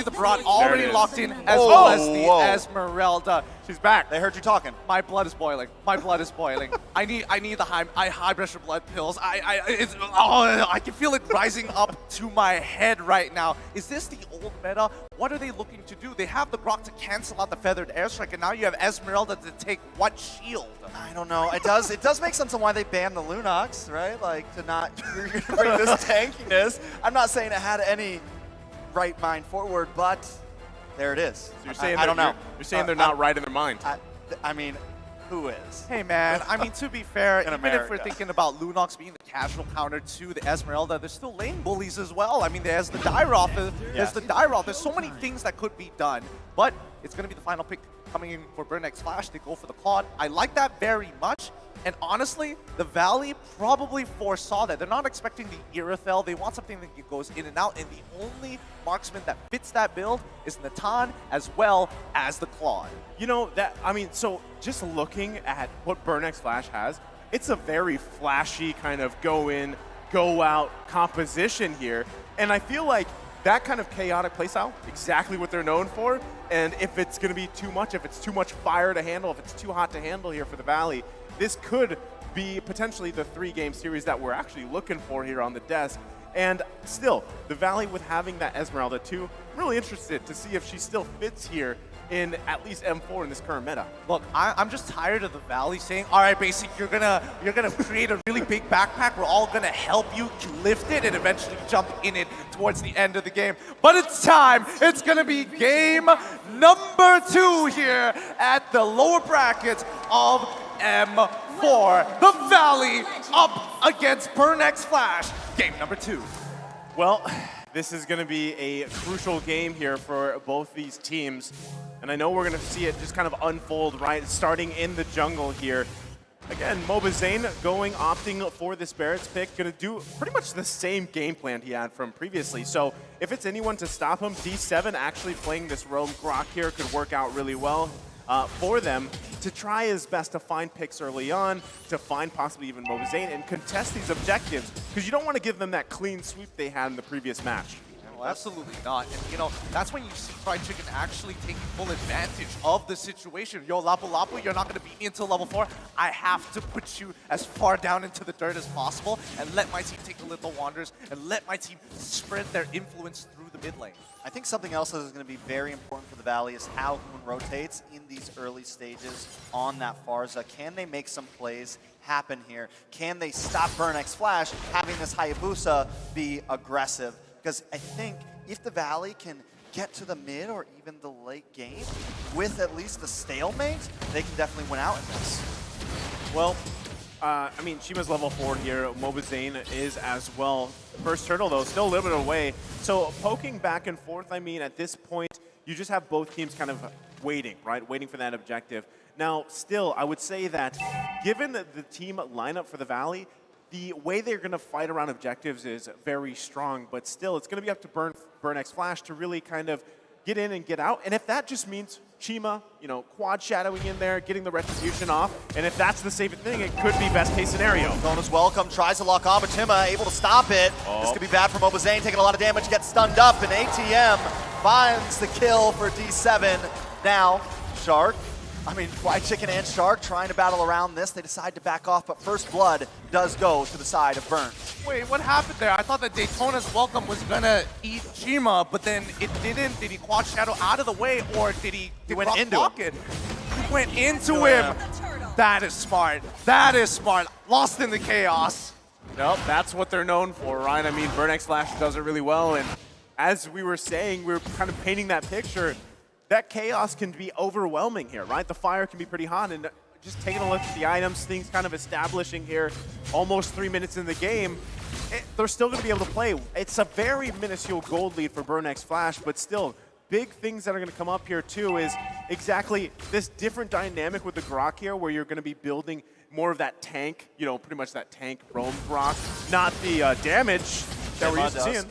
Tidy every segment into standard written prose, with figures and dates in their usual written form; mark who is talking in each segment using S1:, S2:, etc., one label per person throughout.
S1: the Barat already locked in, as well as the Esmeralda.
S2: She's back. They heard you talking.
S1: My blood is boiling. My blood is boiling. I need the high pressure blood pills. I can feel it rising up to my head right now. Is this the old meta? What are they looking to do? They have the Grok to cancel out the feathered airstrike, and now you have Esmeralda to take what shield?
S2: I don't know. It does make sense on why they banned the Lunox, right? Like to not bring this tankiness. I'm not saying it had any right mind forward, but there it is.
S3: So you're saying
S2: I don't know.
S3: You're saying they're not right in their mind.
S2: I mean, who is?
S1: Hey man, I mean, to be fair, even
S2: America.
S1: if we're thinking about Lunox being the casual counter to the Esmeralda, there's still lane bullies as well. I mean, there's the Dyroth, there's so many things that could be done, but it's going to be the final pick coming in for Burnex Flash. They go for the Claude. I like that very much. And honestly, the Valley probably foresaw that. They're not expecting the Irithel. They want something that goes in and out. And the only marksman that fits that build is Natan as well as the Claude.
S3: You know, so just looking at what Burnex Flash has, it's a very flashy kind of go in, go out composition here. And I feel like that kind of chaotic playstyle, exactly what they're known for. And if it's going to be too much, if it's too much fire to handle, if it's too hot to handle here for the Valley, this could be potentially the 3-game series that we're actually looking for here on the desk. And still, the Valley with having that Esmeralda too, I'm really interested to see if she still fits here in at least M4 in this current meta.
S1: Look, I'm just tired of the Valley saying, all right, Basic, you're gonna create a really big backpack. We're all gonna help you lift it and eventually jump in it towards the end of the game. But it's time. It's gonna be game number 2 here at the lower brackets of M4. The Valley up against Burnex Flash. Game number 2.
S3: Well, this is going to be a crucial game here for both these teams. And I know we're going to see it just kind of unfold, right? Starting in the jungle here. Again, Mobazane opting for this Barrett's pick, going to do pretty much the same game plan he had from previously. So if it's anyone to stop him, D7 actually playing this roam Grok here could work out really well for them to try his best to find picks early on, to find possibly even Mobazane and contest these objectives, because you don't want to give them that clean sweep they had in the previous match.
S1: Well, absolutely not. And, you know, that's when you see Fried Chicken actually taking full advantage of the situation. Yo, Lapu Lapu, you're not going to beat me until level 4. I have to put you as far down into the dirt as possible and let my team take the little wanders and let my team spread their influence through the mid lane.
S2: I think something else that is going to be very important for the Valley is how Hoon rotates in these early stages on that Farza. Can they make some plays happen here? Can they stop Burnex Flash having this Hayabusa be aggressive? Because I think if the Valley can get to the mid or even the late game with at least the stalemate, they can definitely win out in this.
S3: Well, I mean, Shima's level 4 here. Mobazane is as well. First turtle, though, still a little bit away. So poking back and forth, I mean, at this point, you just have both teams kind of waiting, right? Waiting for that objective. Now, still, I would say that given the team lineup for the Valley, the way they're going to fight around objectives is very strong, but still, it's going to be up to Burnex Flash to really kind of get in and get out. And if that just means Chima, you know, quad shadowing in there, getting the retribution off, and if that's the safest thing, it could be best case scenario.
S2: Bonus welcome, tries to lock on, but Chima able to stop it. This could be bad for Mobazane, taking a lot of damage, gets stunned up, and ATM finds the kill for D7. Now, Fried Chicken and Shark trying to battle around this. They decide to back off, but first blood does go to the side of Burn.
S1: Wait, what happened there? I thought that Daytona's welcome was gonna eat Chima, but then it didn't. Did he quad shadow out of the way, or did he
S2: went into
S1: him? He went into him. That is smart. That is smart. Lost in the chaos.
S3: Nope, that's what they're known for, right? I mean, Burnex Flash does it really well, and as we were saying, we were kind of painting that picture. That chaos can be overwhelming here, right? The fire can be pretty hot, and just taking a look at the items, things kind of establishing here, almost 3 minutes in the game, they're still going to be able to play. It's a very minuscule gold lead for Burnex Flash, but still, big things that are going to come up here too is exactly this different dynamic with the Grok here, where you're going to be building more of that tank, you know, pretty much that tank roam Grok, not the damage that we're used to seeing.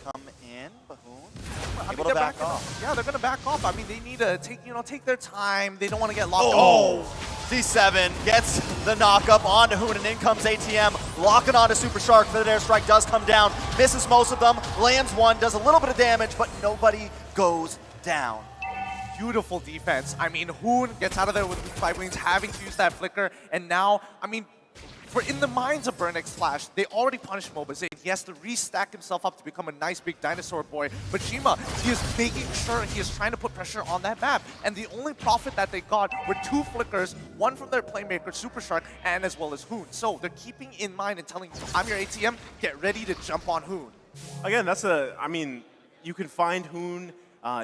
S1: Able to back off. Yeah, they're going to back off. I mean, they need to take their time. They don't want to get locked up.
S2: D7 gets the knock up onto Hoon, and in comes ATM, locking onto Super Shark. The airstrike does come down, misses most of them, lands one, does a little bit of damage, but nobody goes down.
S1: Beautiful defense. I mean, Hoon gets out of there with 5 wings, having to use that flicker, and now, I mean, for in the minds of Burnex Flash, they already punished Mobazane. He has to restack himself up to become a nice big dinosaur boy. But Shima, he is making sure he is trying to put pressure on that map. And the only profit that they got were 2 flickers, one from their playmaker, Super Shark, and as well as Hoon. So they're keeping in mind and telling, I'm your ATM, get ready to jump on Hoon.
S3: Again, I mean, you can find Hoon,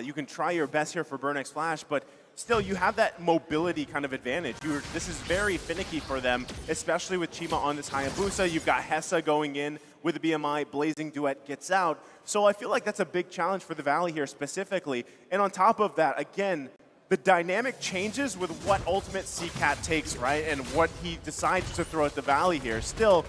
S3: you can try your best here for Burnex Flash, but still, you have that mobility kind of advantage. This is very finicky for them, especially with Chima on this Hayabusa. You've got Hessa going in with the BMI. Blazing Duet gets out. So I feel like that's a big challenge for the Valley here specifically. And on top of that, again, the dynamic changes with what ultimate CCAT takes, right? And what he decides to throw at the Valley here. Still,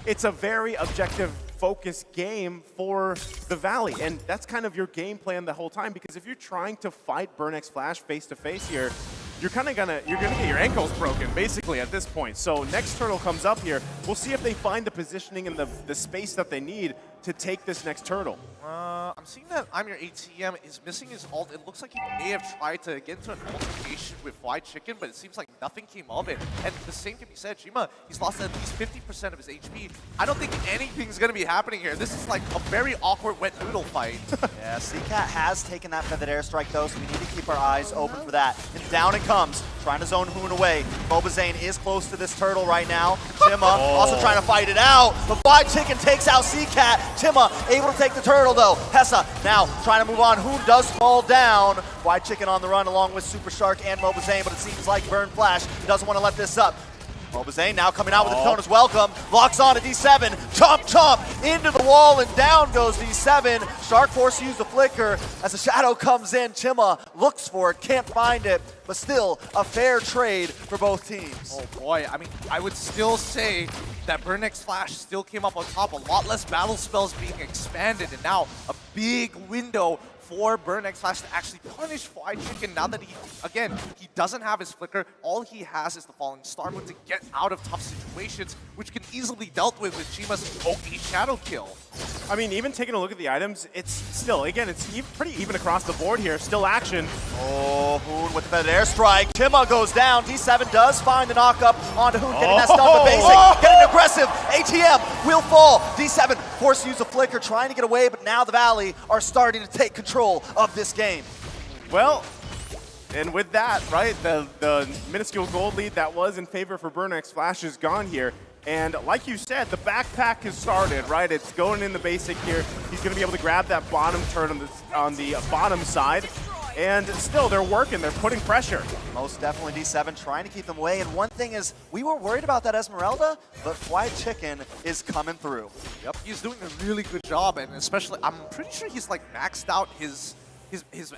S3: it's a very objective focus game for the Valley, and that's kind of your game plan the whole time, because if you're trying to fight Burnex Flash face to face here, you're gonna get your ankles broken basically at this point. So next turtle comes up here. We'll see if they find the positioning and the space that they need to take this next turtle.
S1: I'm seeing that I'm your ATM is missing his ult. It looks like he may have tried to get into an altercation with White Chicken, but it seems like nothing came of it. And the same can be said. Shima, he's lost at least 50% of his HP. I don't think anything's going to be happening here. This is like a very awkward wet noodle fight.
S2: Yeah, CCAT has taken that feathered airstrike though, so we need to keep our eyes open for that. And down it comes, trying to zone Hoon away. Mobazane is close to this turtle right now. Chima also trying to fight it out. The White Chicken takes out CCAT. Chima able to take the turtle though. Hessa now trying to move on. Hoon does fall down. White Chicken on the run along with Super Shark and Mobazane, but it seems like Burn Flash doesn't want to let this up. Mobazane now coming out with the Katona's welcome. Locks on to D7. Chomp, chomp into the wall and down goes D7. Shark force to use the flicker as the shadow comes in. Chima looks for it, can't find it, but still a fair trade for both teams.
S1: Oh boy, I mean, I would still say that Burnex Flash still came up on top. A lot less battle spells being expanded, and now a big window for Burnex Flash to actually punish White Chicken now that he doesn't have his flicker. All he has is the Falling Star Moon to get out of tough situations, which can easily dealt with Chima's OP Shadow kill.
S3: I mean, even taking a look at the items, it's still, again, it's pretty even across the board here. Still action.
S2: Oh, Hoon with the feathered airstrike. Chima goes down. D7 does find the knockup onto Hoon, getting that stun with basic. Getting aggressive. ATM will fall. D7 forced to use a flicker, trying to get away, but now the Valley are starting to take control of this game.
S3: Well, and with that, right, the minuscule gold lead that was in favor for Burnex Flash is gone here. And like you said, the backpack has started, right? It's going in the basic here. He's going to be able to grab that bottom turn on the bottom side. And still, they're working. They're putting pressure.
S2: Most definitely D7 trying to keep them away. And one thing is, we were worried about that Esmeralda, but White Chicken is coming through.
S1: Yep, he's doing a really good job, and especially, I'm pretty sure he's like maxed out his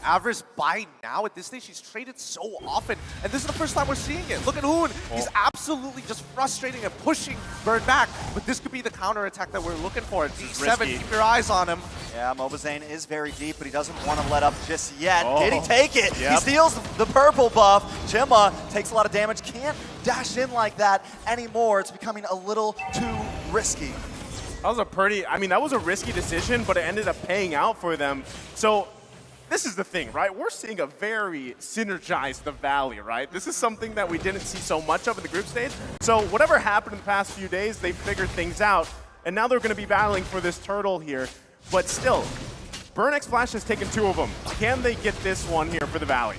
S1: average by now. At this stage, he's traded so often, and this is the first time we're seeing it. Look at Hoon. He's absolutely just frustrating and pushing Burn back, but this could be the counter attack that we're looking for. D7, keep your eyes on him.
S2: Yeah, Mobazane is very deep, but he doesn't want to let up just yet. Did he take it?
S3: Yep.
S2: He steals the purple buff. Chima takes a lot of damage, can't dash in like that anymore. It's becoming a little too risky.
S3: That was a risky decision, but it ended up paying out for them. So this is the thing, right? We're seeing a very synergized the Valley, right? This is something that we didn't see so much of in the group stage. So whatever happened in the past few days, they figured things out, and now they're going to be battling for this turtle here. But still, Burnex Flash has taken 2 of them. Can they get this one here for the Valley?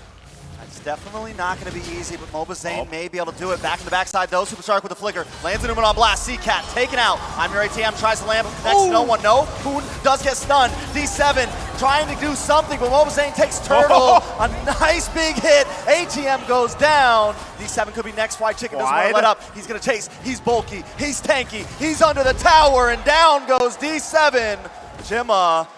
S2: It's definitely not going to be easy, but Mobazane may be able to do it. Back in the backside, though. Super Shark with the flicker. Lands an on blast. CCAT taken out. I'm your ATM. Tries to land, but connects no one. No. Hoon does get stunned. D7 trying to do something, but Mobazane takes turtle. A nice big hit. ATM goes down. D7 could be next. White Chicken doesn't want to let up. He's going to chase. He's bulky. He's tanky. He's under the tower, and down goes D7. Chima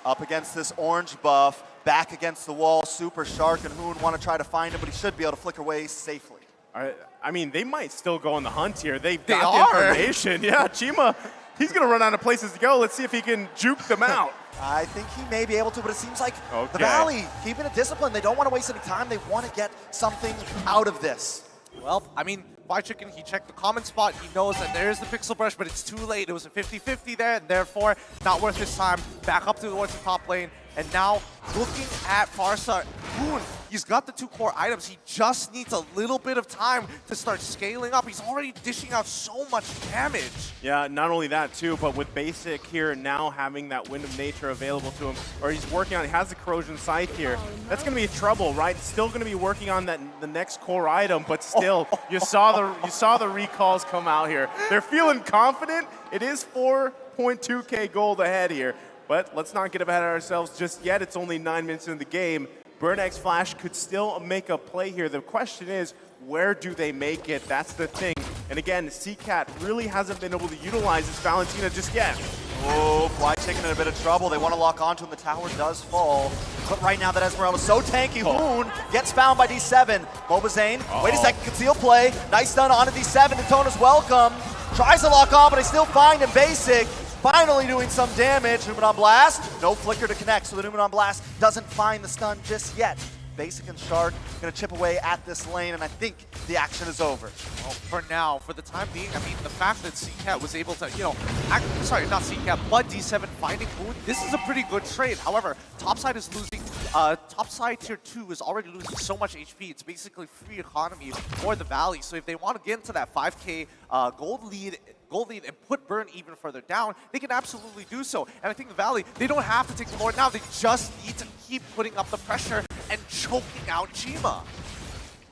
S2: up against this orange buff. Back against the wall, Super Shark and Hoon want to try to find him, but he should be able to flicker away safely.
S3: I mean, they might still go on the hunt here. They've got the information. Yeah, Chima, he's going to run out of places to go. Let's see if he can juke them out.
S2: I think he may be able to, but it seems like the Valley keeping it disciplined. They don't want to waste any time. They want to get something out of this.
S1: Well, I mean, White Chicken, he checked the common spot. He knows that there is the Pixel Brush, but it's too late. It was a 50-50 there, and therefore not worth his time. Back up towards the top lane. And now, looking at Farsa, Boone, he's got the 2 core items. He just needs a little bit of time to start scaling up. He's already dishing out so much damage.
S3: Yeah, not only that too, but with Basic here now having that Wind of Nature available to him, or he's working on, he has the Corrosion Scythe here. That's going to be trouble, right? Still going to be working on the next core item, but still, you saw the recalls come out here. They're feeling confident. It is 4.2k gold ahead here, but let's not get ahead of ourselves just yet. It's only 9 minutes into the game. Burn X Flash could still make a play here. The question is, where do they make it? That's the thing. And again, CCAT really hasn't been able to utilize this Valentina just yet.
S2: Oh, Fly Chicken in a bit of trouble. They want to lock onto him. The tower does fall. But right now that Esmeralda's so tanky. Hoon gets found by D7. Mobazane, wait a second, conceal play. Nice stun onto D7. Daytona's welcome. Tries to lock on, but they still find him. Basic finally doing some damage. Numenon Blast, no flicker to connect, so the Numenon Blast doesn't find the stun just yet. Basic and Shark gonna chip away at this lane, and I think the action is over.
S1: Well, for now, for the time being, I mean, the fact that CCAT was able to, sorry, not CCAT, but D7 finding Boone, this is a pretty good trade. However, topside is losing, topside tier 2 is already losing so much HP. It's basically free economy for the Valley. So if they want to get into that 5k gold lead and put Burn even further down, they can absolutely do so. And I think the Valley, they don't have to take the Lord now. They just need to keep putting up the pressure and choking out Chima.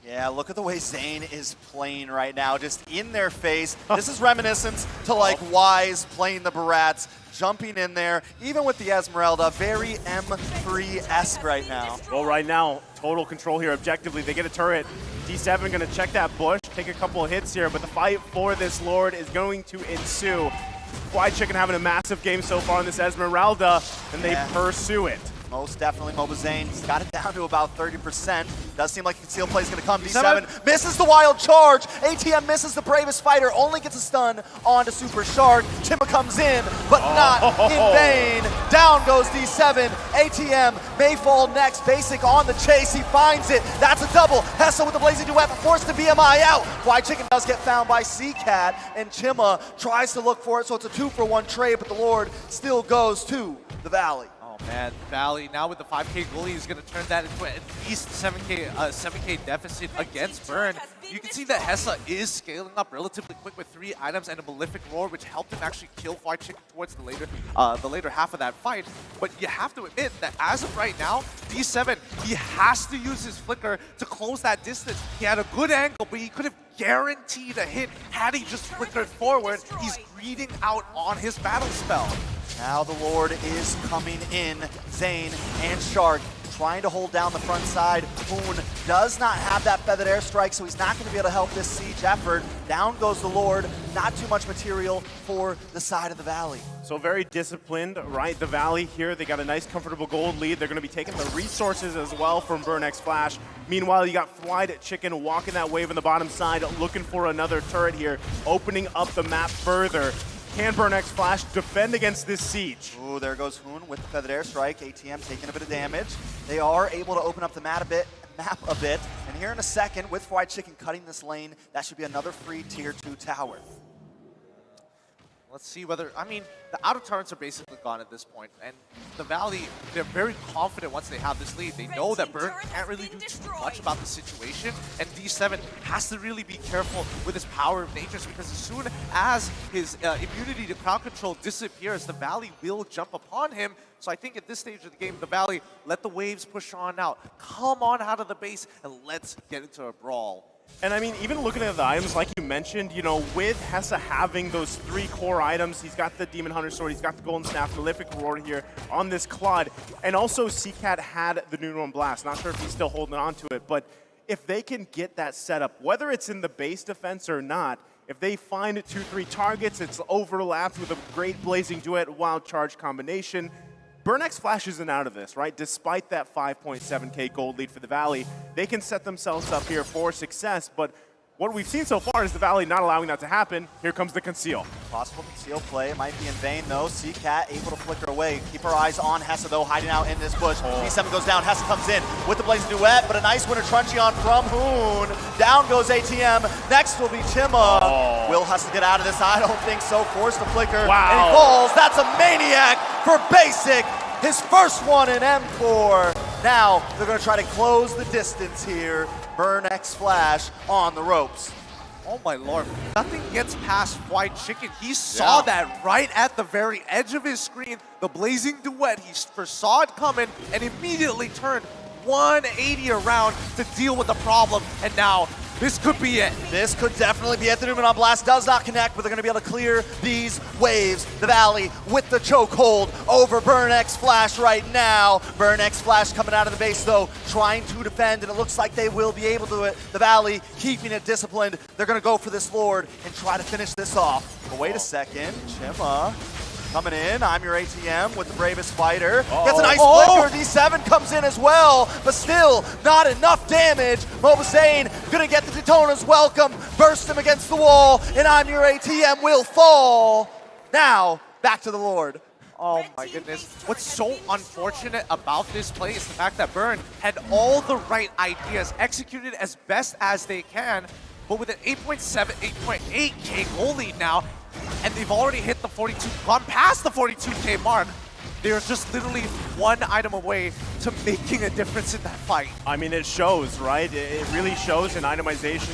S2: Yeah, look at the way Zane is playing right now, just in their face. This is reminiscent to like Wise playing the Barats, jumping in there, even with the Esmeralda, very M3-esque right now.
S3: Well, right now, total control here objectively. They get a turret. D7 going to check that bush, take a couple of hits here, but the fight for this Lord is going to ensue. Fly Chicken having a massive game so far in this Esmeralda, and they pursue it.
S2: Most definitely, Mobazane. He's got it down to about 30%. Does seem like conceal play is going to come. D7 misses the wild charge. ATM misses the bravest fighter. Only gets a stun onto Super Shark. Chima comes in, but not in vain. Down goes D7. ATM may fall next. Basic on the chase. He finds it. That's a double. Hessa with the blazing duet, but forced to BMI out. Fly Chicken does get found by CCAT, and Chima tries to look for it, so it's a 2-for-1 trade, but the Lord still goes to the Valley.
S1: Man, Valley now with the 5k goalie is going to turn that into at least 7k deficit against Burn. You can see that Hessa is scaling up relatively quick with 3 items and a Malefic Roar, which helped him actually kill Fly Chicken towards the later half of that fight. But you have to admit that as of right now, D7, he has to use his flicker to close that distance. He had a good angle, but he could have guaranteed a hit had he just flickered forward. He's greeding out on his battle spell.
S2: Now the Lord is coming in. Zane and Shark trying to hold down the front side. Boone does not have that feathered airstrike, so he's not going to be able to help this siege effort. Down goes the Lord. Not too much material for the side of the Valley.
S3: So very disciplined, right? The Valley here, they got a nice, comfortable gold lead. They're going to be taking the resources as well from Burn X Flash. Meanwhile, you got Fly Chicken walking that wave on the bottom side, looking for another turret here, opening up the map further. Can Burn X Flash defend against this siege?
S2: Ooh, there goes Hoon with the feathered airstrike. ATM taking a bit of damage. They are able to open up the map a bit. And here in a second, with Fried Chicken cutting this lane, that should be another free tier 2 tower.
S1: Let's see whether, I mean, the outer turrets are basically gone at this point, and the Valley, they're very confident once they have this lead. They know that Burn can't really do too much about the situation, and D7 has to really be careful with his power of natures, because as soon as his immunity to crowd control disappears, the Valley will jump upon him. So I think at this stage of the game, the Valley, let the waves push on out. Come on out of the base, and let's get into a brawl.
S3: And I mean, even looking at the items, like you mentioned, you know, with Hessa having those 3 core items, he's got the Demon Hunter Sword, he's got the Golden Staff, Malefic Roar here on this Claude, and also CCAT had the Numeron Blast. Not sure if he's still holding on to it, but if they can get that set up, whether it's in the base defense or not, if they find 2-3 targets, it's overlapped with a great Blazing Duet Wild Charge combination. Burn X Flash isn't out of this, right? Despite that 5.7k gold lead for the Valley, they can set themselves up here for success, but what we've seen so far is the Valley not allowing that to happen. Here comes the conceal.
S2: Possible conceal play, might be in vain though. CCAT able to flicker away. Keep our eyes on Hessa though, hiding out in this bush. D7 goes down, Hessa comes in with the Blazing Duet, but a nice winner Truncheon from Hoon. Down goes ATM, next will be Chima. Will Hessa get out of this? I don't think so, forced to flicker.
S3: Wow.
S2: And he falls, that's a maniac for Basic. his first one in M4. Now they're going to try to close the distance here. Burn X Flash on the ropes.
S1: Oh my lord, nothing gets past White Chicken. He saw that right at the very edge of his screen, the blazing duet. He foresaw it coming and immediately turned 180 around to deal with the problem. And now this could be it.
S2: This could definitely be it. The Numen on Blast does not connect, but they're going to be able to clear these waves. The Valley with the chokehold over Burn X Flash right now. Burn X Flash coming out of the base, though, trying to defend, and it looks like they will be able to do it. The Valley keeping it disciplined. They're going to go for this Lord and try to finish this off. But wait a second. Chima coming in. I'm your ATM with the bravest fighter. Gets a nice flicker. D7 comes in as well, but still not enough damage. Mobazane gonna get the Daytona's welcome, burst him against the wall, and I'm your ATM will fall. Now, back to the Lord.
S1: Oh my goodness. What's so unfortunate about this play is the fact that Burn had all the right ideas, executed as best as they can, but with an 8.7, 8.8K goal lead now, and they've already hit the 42, gone past the 42K mark. They're just literally one item away to making a difference in that fight.
S3: I mean, it shows, right? It really shows in itemization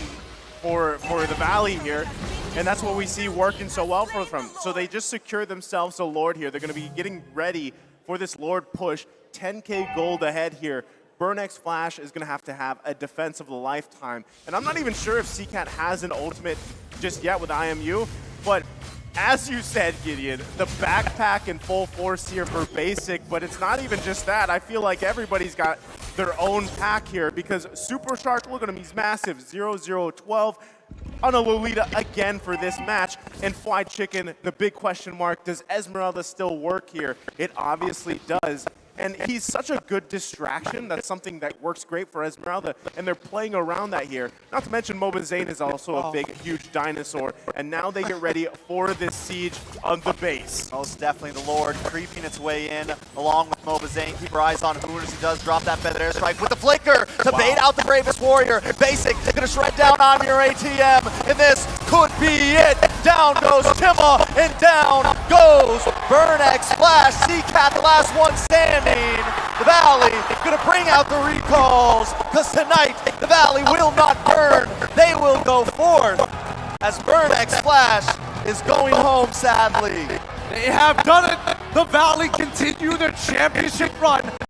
S3: for the Valley here. And that's what we see working so well for them. So they just secure themselves a Lord here. They're going to be getting ready for this Lord push. 10K gold ahead here. Burn X Flash is going to have a defense of a lifetime. And I'm not even sure if CCAT has an ultimate just yet with IMU. But as you said, Gideon, the backpack in full force here for basic, but it's not even just that. I feel like everybody's got their own pack here because Super Shark, look at him, he's massive. 0-0-12 on a Lolita again for this match. And Fried Chicken, the big question mark, does Esmeralda still work here? It obviously does. And he's such a good distraction. That's something that works great for Esmeralda, and they're playing around that here. Not to mention Mobazane is also a big, huge dinosaur, and now they get ready for this siege on the base.
S2: Most definitely the Lord creeping its way in along with Mobazane. Keep your eyes on Hoon as he does drop that feathered airstrike with the flicker to bait out the bravest warrior. Basic gonna shred down on your ATM, and this could be it. Down goes Chima, and down goes Burn X Flash. CCAT, the last one standing. The Valley gonna bring out the recalls, because tonight the Valley will not burn. They will go forth as Burn X Flash is going home, sadly.
S1: They have done it. The Valley continue their championship run.